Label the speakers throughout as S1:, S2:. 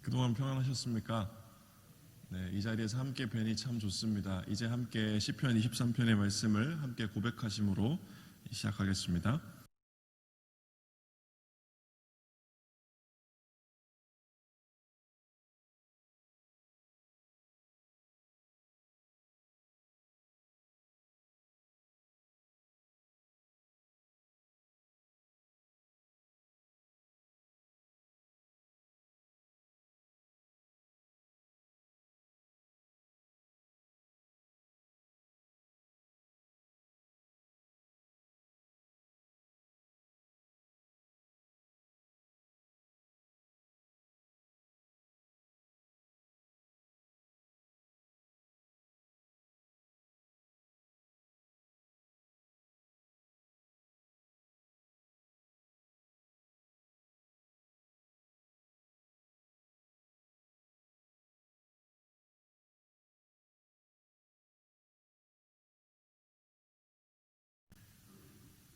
S1: 그동안 평안하셨습니까? 네, 이 자리에서 함께 뵈니 참 좋습니다. 이제 함께 시편 23편의 말씀을 함께 고백하심으로 시작하겠습니다.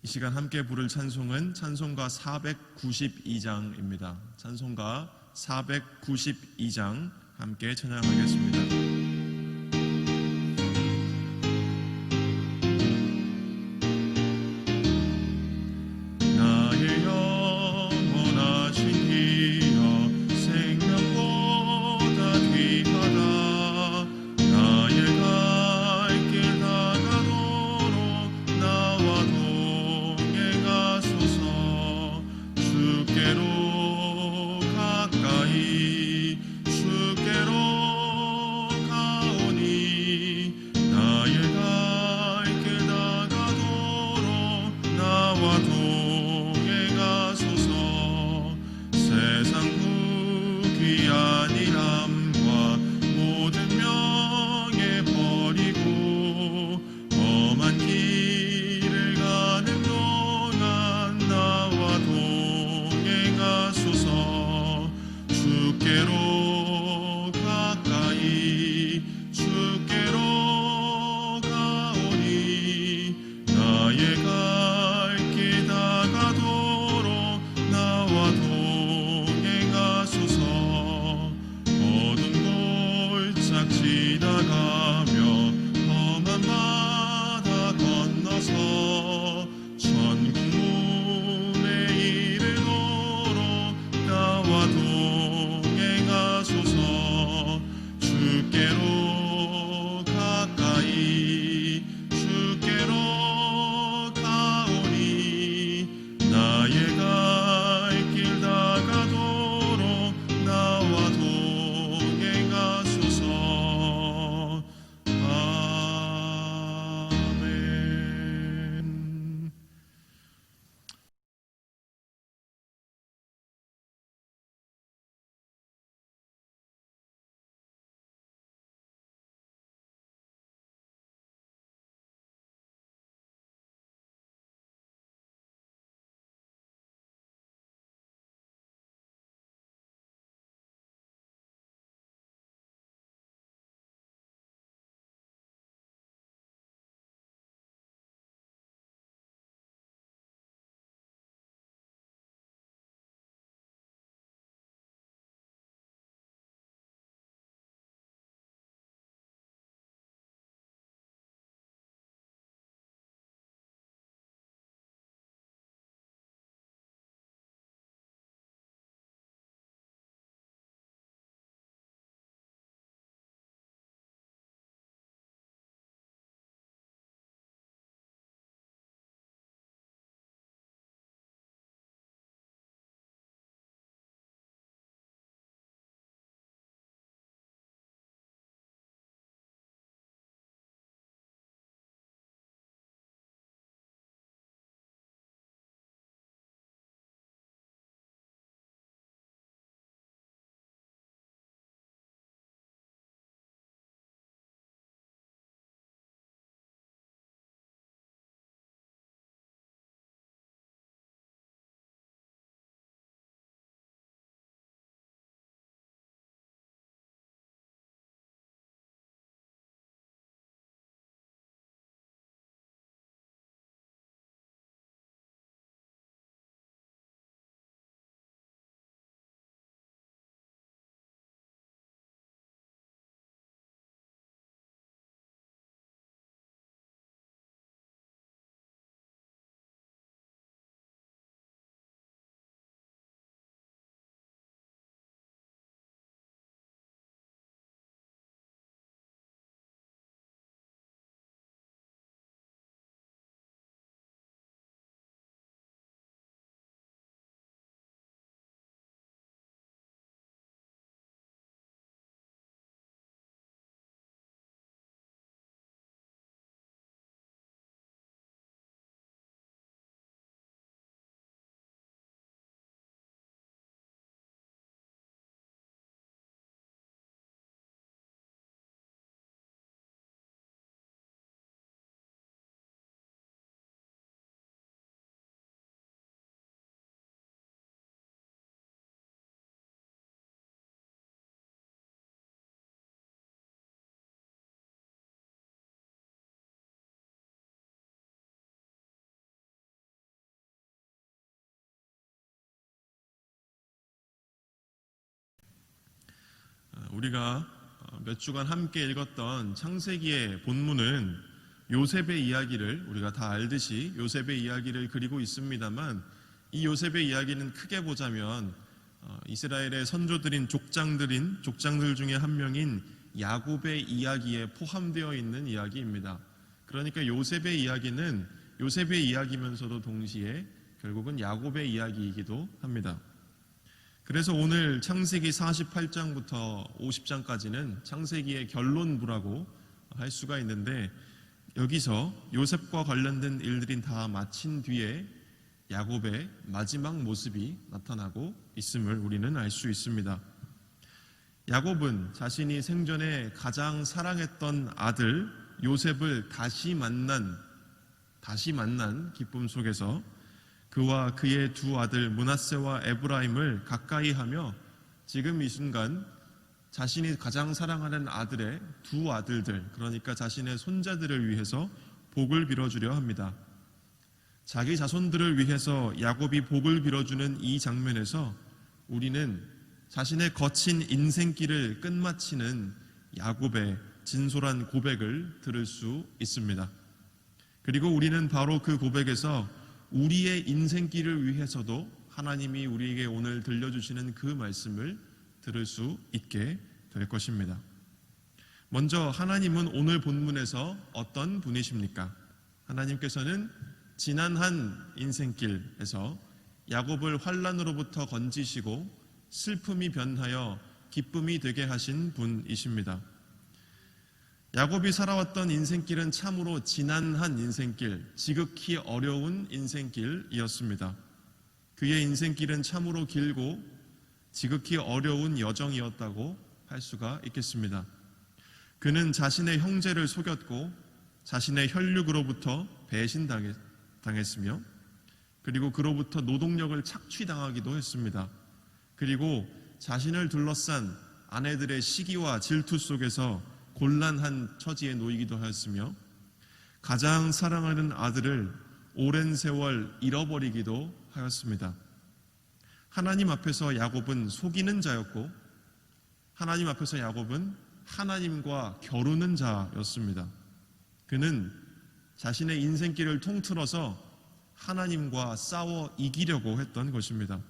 S1: 이 시간 함께 부를 찬송은 찬송가 492장입니다. 찬송가 492장 함께 찬양하겠습니다. 우리가 몇 주간 함께 읽었던 창세기의 본문은 요셉의 이야기를 우리가 다 알듯이 요셉의 이야기를 그리고 있습니다만, 이 요셉의 이야기는 크게 보자면 이스라엘의 선조들인 족장들 중에 한 명인 야곱의 이야기에 포함되어 있는 이야기입니다. 그러니까 요셉의 이야기는 요셉의 이야기면서도 동시에 결국은 야곱의 이야기이기도 합니다. 그래서 오늘 창세기 48장부터 50장까지는 창세기의 결론부라고 할 수가 있는데, 여기서 요셉과 관련된 일들이 다 마친 뒤에 야곱의 마지막 모습이 나타나고 있음을 우리는 알 수 있습니다. 야곱은 자신이 생전에 가장 사랑했던 아들 요셉을 다시 만난 기쁨 속에서 그와 그의 두 아들 므낫세와 에브라임을 가까이 하며 지금 이 순간 자신이 가장 사랑하는 아들의 두 아들들, 그러니까 자신의 손자들을 위해서 복을 빌어주려 합니다. 자기 자손들을 위해서 야곱이 복을 빌어주는 이 장면에서 우리는 자신의 거친 인생길을 끝마치는 야곱의 진솔한 고백을 들을 수 있습니다. 그리고 우리는 바로 그 고백에서 우리의 인생길을 위해서도 하나님이 우리에게 오늘 들려주시는 그 말씀을 들을 수 있게 될 것입니다. 먼저 하나님은 오늘 본문에서 어떤 분이십니까? 하나님께서는 지난 한 인생길에서 야곱을 환난으로부터 건지시고 슬픔이 변하여 기쁨이 되게 하신 분이십니다. 야곱이 살아왔던 인생길은 참으로 지난한 인생길, 지극히 어려운 인생길이었습니다. 그의 인생길은 참으로 길고 지극히 어려운 여정이었다고 할 수가 있겠습니다. 그는 자신의 형제를 속였고 자신의 혈육으로부터 배신당했으며 그리고 그로부터 노동력을 착취당하기도 했습니다. 그리고 자신을 둘러싼 아내들의 시기와 질투 속에서 곤란한 처지에 놓이기도 하였으며 가장 사랑하는 아들을 오랜 세월 잃어버리기도 하였습니다. 하나님 앞에서 야곱은 속이는 자였고 하나님 앞에서 야곱은 하나님과 겨루는 자였습니다. 그는 자신의 인생길을 통틀어서 하나님과 싸워 이기려고 했던 것입니다.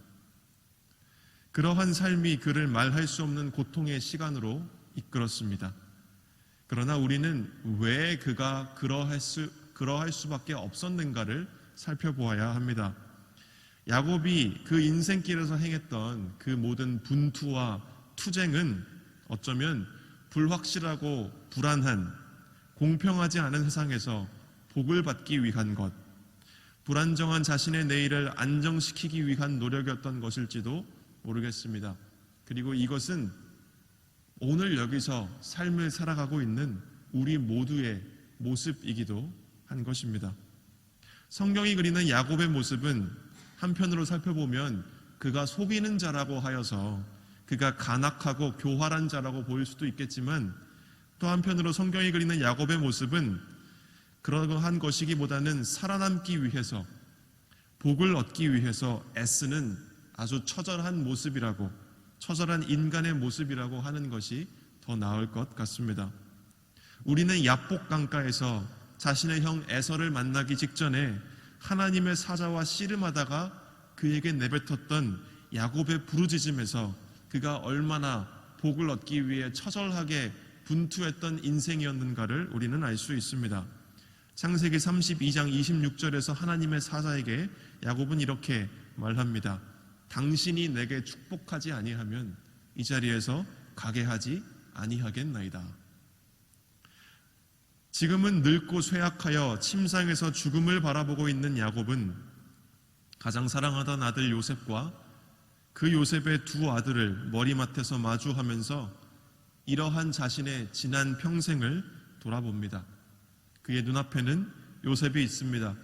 S1: 그러한 삶이 그를 말할 수 없는 고통의 시간으로 이끌었습니다. 그러나 우리는 왜 그가 그러할 수밖에 없었는가를 살펴보아야 합니다. 야곱이 그 인생길에서 행했던 그 모든 분투와 투쟁은 어쩌면 불확실하고 불안한, 공평하지 않은 세상에서 복을 받기 위한 것, 불안정한 자신의 내일을 안정시키기 위한 노력이었던 것일지도 모르겠습니다. 그리고 이것은 오늘 여기서 삶을 살아가고 있는 우리 모두의 모습이기도 한 것입니다. 성경이 그리는 야곱의 모습은 한편으로 살펴보면 그가 속이는 자라고 하여서 그가 간악하고 교활한 자라고 보일 수도 있겠지만, 또 한편으로 성경이 그리는 야곱의 모습은 그러한 것이기보다는 살아남기 위해서, 복을 얻기 위해서 애쓰는 아주 처절한 모습이라고, 처절한 인간의 모습이라고 하는 것이 더 나을 것 같습니다. 우리는 야복 강가에서 자신의 형 에서를 만나기 직전에 하나님의 사자와 씨름하다가 그에게 내뱉었던 야곱의 부르짖음에서 그가 얼마나 복을 얻기 위해 처절하게 분투했던 인생이었는가를 우리는 알 수 있습니다. 창세기 32장 26절에서 하나님의 사자에게 야곱은 이렇게 말합니다. 당신이 내게 축복하지 아니하면 이 자리에서 가게 하지 아니하겠나이다. 지금은 늙고 쇠약하여 침상에서 죽음을 바라보고 있는 야곱은 가장 사랑하던 아들 요셉과 그 요셉의 두 아들을 머리맡에서 마주하면서 이러한 자신의 지난 평생을 돌아봅니다. 그의 눈앞에는 요셉이 있습니다.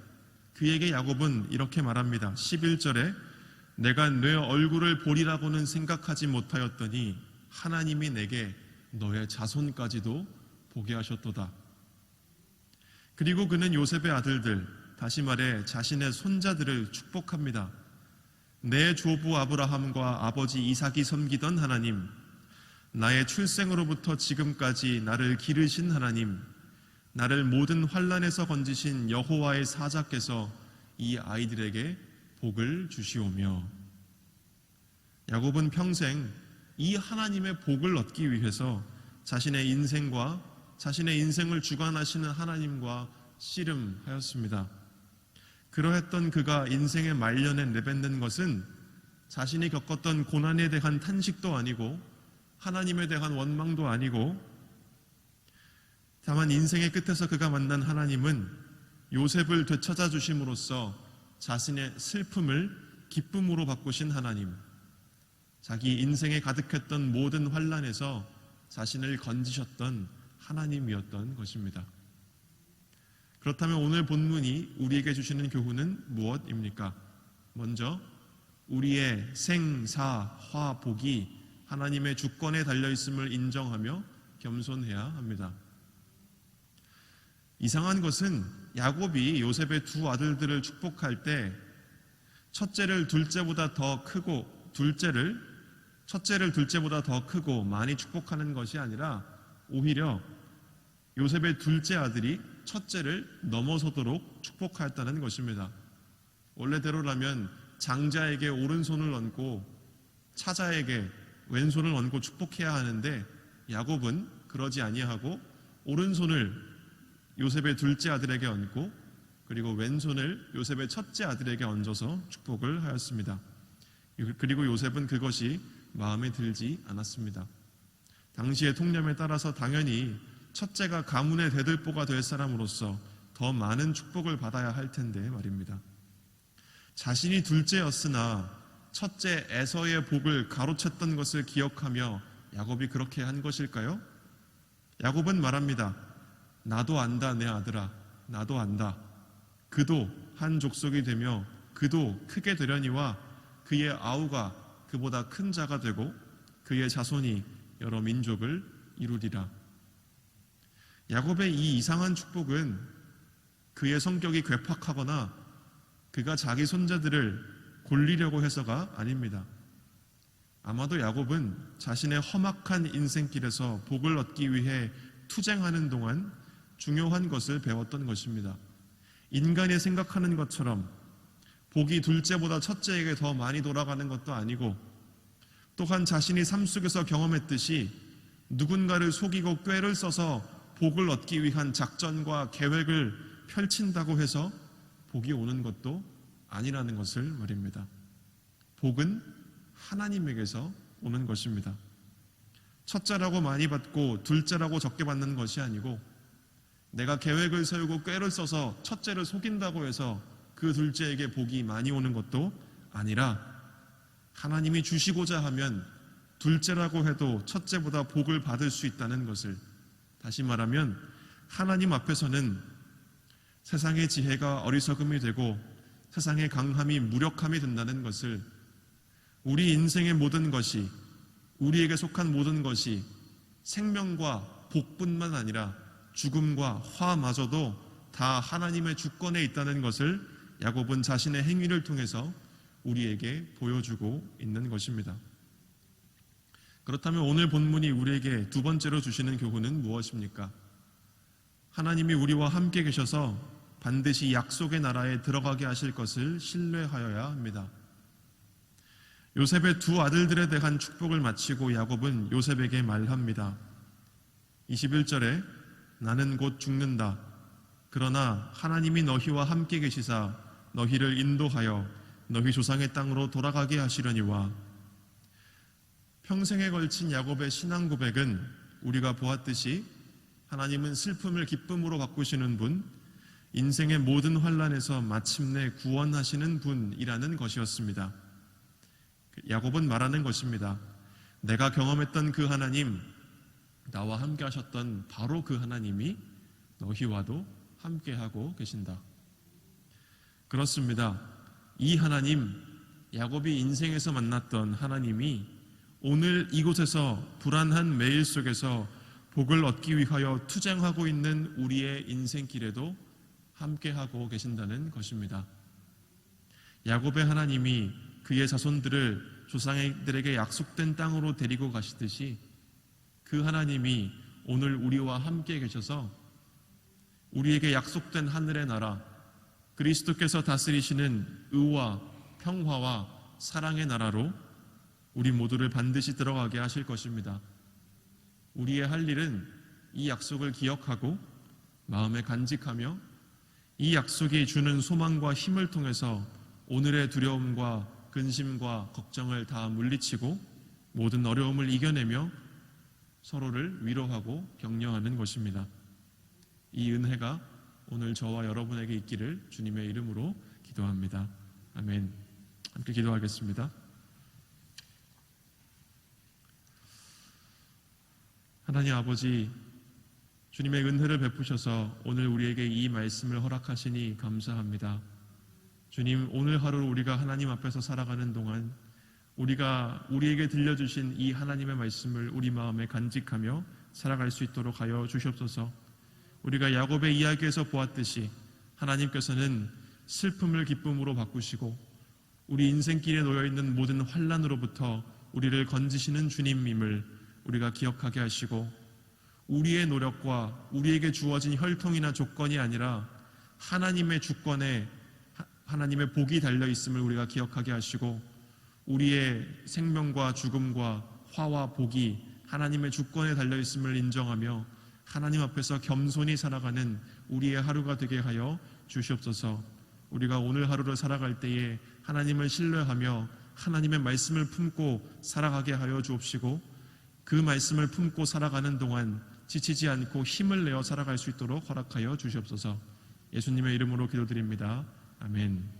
S1: 그에게 야곱은 이렇게 말합니다. 11절에 내가 내 얼굴을 보리라고는 생각하지 못하였더니 하나님이 내게 너의 자손까지도 보게 하셨도다. 그리고 그는 요셉의 아들들, 다시 말해 자신의 손자들을 축복합니다. 내 조부 아브라함과 아버지 이삭이 섬기던 하나님, 나의 출생으로부터 지금까지 나를 기르신 하나님, 나를 모든 환난에서 건지신 여호와의 사자께서 이 아이들에게 복을 주시오며. 야곱은 평생 이 하나님의 복을 얻기 위해서 자신의 인생을 주관하시는 하나님과 씨름하였습니다. 그러했던 그가 인생의 말년에 내뱉는 것은 자신이 겪었던 고난에 대한 탄식도 아니고 하나님에 대한 원망도 아니고, 다만 인생의 끝에서 그가 만난 하나님은 요셉을 되찾아 주심으로써 자신의 슬픔을 기쁨으로 바꾸신 하나님, 자기 인생에 가득했던 모든 환난에서 자신을 건지셨던 하나님이었던 것입니다. 그렇다면 오늘 본문이 우리에게 주시는 교훈은 무엇입니까? 먼저 우리의 생, 사, 화, 복이 하나님의 주권에 달려있음을 인정하며 겸손해야 합니다. 이상한 것은 야곱이 요셉의 두 아들들을 축복할 때 첫째를 둘째보다 더 크고 많이 축복하는 것이 아니라 오히려 요셉의 둘째 아들이 첫째를 넘어서도록 축복하였다는 것입니다. 원래대로라면 장자에게 오른손을 얹고 차자에게 왼손을 얹고 축복해야 하는데 야곱은 그러지 아니하고 오른손을 요셉의 둘째 아들에게 얹고 그리고 왼손을 요셉의 첫째 아들에게 얹어서 축복을 하였습니다. 그리고 요셉은 그것이 마음에 들지 않았습니다. 당시의 통념에 따라서 당연히 첫째가 가문의 대들보가 될 사람으로서 더 많은 축복을 받아야 할 텐데 말입니다. 자신이 둘째였으나 첫째 에서의 복을 가로챘던 것을 기억하며 야곱이 그렇게 한 것일까요? 야곱은 말합니다. 나도 안다 내 아들아, 나도 안다. 그도 한 족속이 되며 그도 크게 되려니와 그의 아우가 그보다 큰 자가 되고 그의 자손이 여러 민족을 이루리라. 야곱의 이 이상한 축복은 그의 성격이 괴팍하거나 그가 자기 손자들을 골리려고 해서가 아닙니다. 아마도 야곱은 자신의 험악한 인생길에서 복을 얻기 위해 투쟁하는 동안 중요한 것을 배웠던 것입니다. 인간이 생각하는 것처럼 복이 둘째보다 첫째에게 더 많이 돌아가는 것도 아니고, 또한 자신이 삶 속에서 경험했듯이 누군가를 속이고 꾀를 써서 복을 얻기 위한 작전과 계획을 펼친다고 해서 복이 오는 것도 아니라는 것을 말입니다. 복은 하나님에게서 오는 것입니다. 첫째라고 많이 받고 둘째라고 적게 받는 것이 아니고, 내가 계획을 세우고 꾀를 써서 첫째를 속인다고 해서 그 둘째에게 복이 많이 오는 것도 아니라, 하나님이 주시고자 하면 둘째라고 해도 첫째보다 복을 받을 수 있다는 것을, 다시 말하면 하나님 앞에서는 세상의 지혜가 어리석음이 되고 세상의 강함이 무력함이 된다는 것을, 우리 인생의 모든 것이, 우리에게 속한 모든 것이 생명과 복뿐만 아니라 죽음과 화마저도 다 하나님의 주권에 있다는 것을 야곱은 자신의 행위를 통해서 우리에게 보여주고 있는 것입니다. 그렇다면 오늘 본문이 우리에게 두 번째로 주시는 교훈은 무엇입니까? 하나님이 우리와 함께 계셔서 반드시 약속의 나라에 들어가게 하실 것을 신뢰하여야 합니다. 요셉의 두 아들들에 대한 축복을 마치고 야곱은 요셉에게 말합니다. 21절에 나는 곧 죽는다. 그러나 하나님이 너희와 함께 계시사 너희를 인도하여 너희 조상의 땅으로 돌아가게 하시려니와. 평생에 걸친 야곱의 신앙 고백은 우리가 보았듯이 하나님은 슬픔을 기쁨으로 바꾸시는 분, 인생의 모든 환난에서 마침내 구원하시는 분이라는 것이었습니다. 야곱은 말하는 것입니다. 내가 경험했던 그 하나님, 나와 함께 하셨던 바로 그 하나님이 너희와도 함께하고 계신다. 그렇습니다. 이 하나님, 야곱이 인생에서 만났던 하나님이 오늘 이곳에서 불안한 매일 속에서 복을 얻기 위하여 투쟁하고 있는 우리의 인생길에도 함께하고 계신다는 것입니다. 야곱의 하나님이 그의 자손들을 조상들에게 약속된 땅으로 데리고 가시듯이 그 하나님이 오늘 우리와 함께 계셔서 우리에게 약속된 하늘의 나라, 그리스도께서 다스리시는 의와 평화와 사랑의 나라로 우리 모두를 반드시 들어가게 하실 것입니다. 우리의 할 일은 이 약속을 기억하고 마음에 간직하며 이 약속이 주는 소망과 힘을 통해서 오늘의 두려움과 근심과 걱정을 다 물리치고 모든 어려움을 이겨내며 서로를 위로하고 격려하는 것입니다. 이 은혜가 오늘 저와 여러분에게 있기를 주님의 이름으로 기도합니다. 아멘. 함께 기도하겠습니다. 하나님 아버지, 주님의 은혜를 베푸셔서 오늘 우리에게 이 말씀을 허락하시니 감사합니다. 주님, 오늘 하루 우리가 하나님 앞에서 살아가는 동안 우리가 우리에게 들려주신 이 하나님의 말씀을 우리 마음에 간직하며 살아갈 수 있도록 하여 주시옵소서. 우리가 야곱의 이야기에서 보았듯이 하나님께서는 슬픔을 기쁨으로 바꾸시고 우리 인생길에 놓여있는 모든 환난으로부터 우리를 건지시는 주님임을 우리가 기억하게 하시고, 우리의 노력과 우리에게 주어진 혈통이나 조건이 아니라 하나님의 주권에 하나님의 복이 달려있음을 우리가 기억하게 하시고, 우리의 생명과 죽음과 화와 복이 하나님의 주권에 달려있음을 인정하며 하나님 앞에서 겸손히 살아가는 우리의 하루가 되게 하여 주시옵소서. 우리가 오늘 하루를 살아갈 때에 하나님을 신뢰하며 하나님의 말씀을 품고 살아가게 하여 주옵시고, 그 말씀을 품고 살아가는 동안 지치지 않고 힘을 내어 살아갈 수 있도록 허락하여 주시옵소서. 예수님의 이름으로 기도드립니다. 아멘.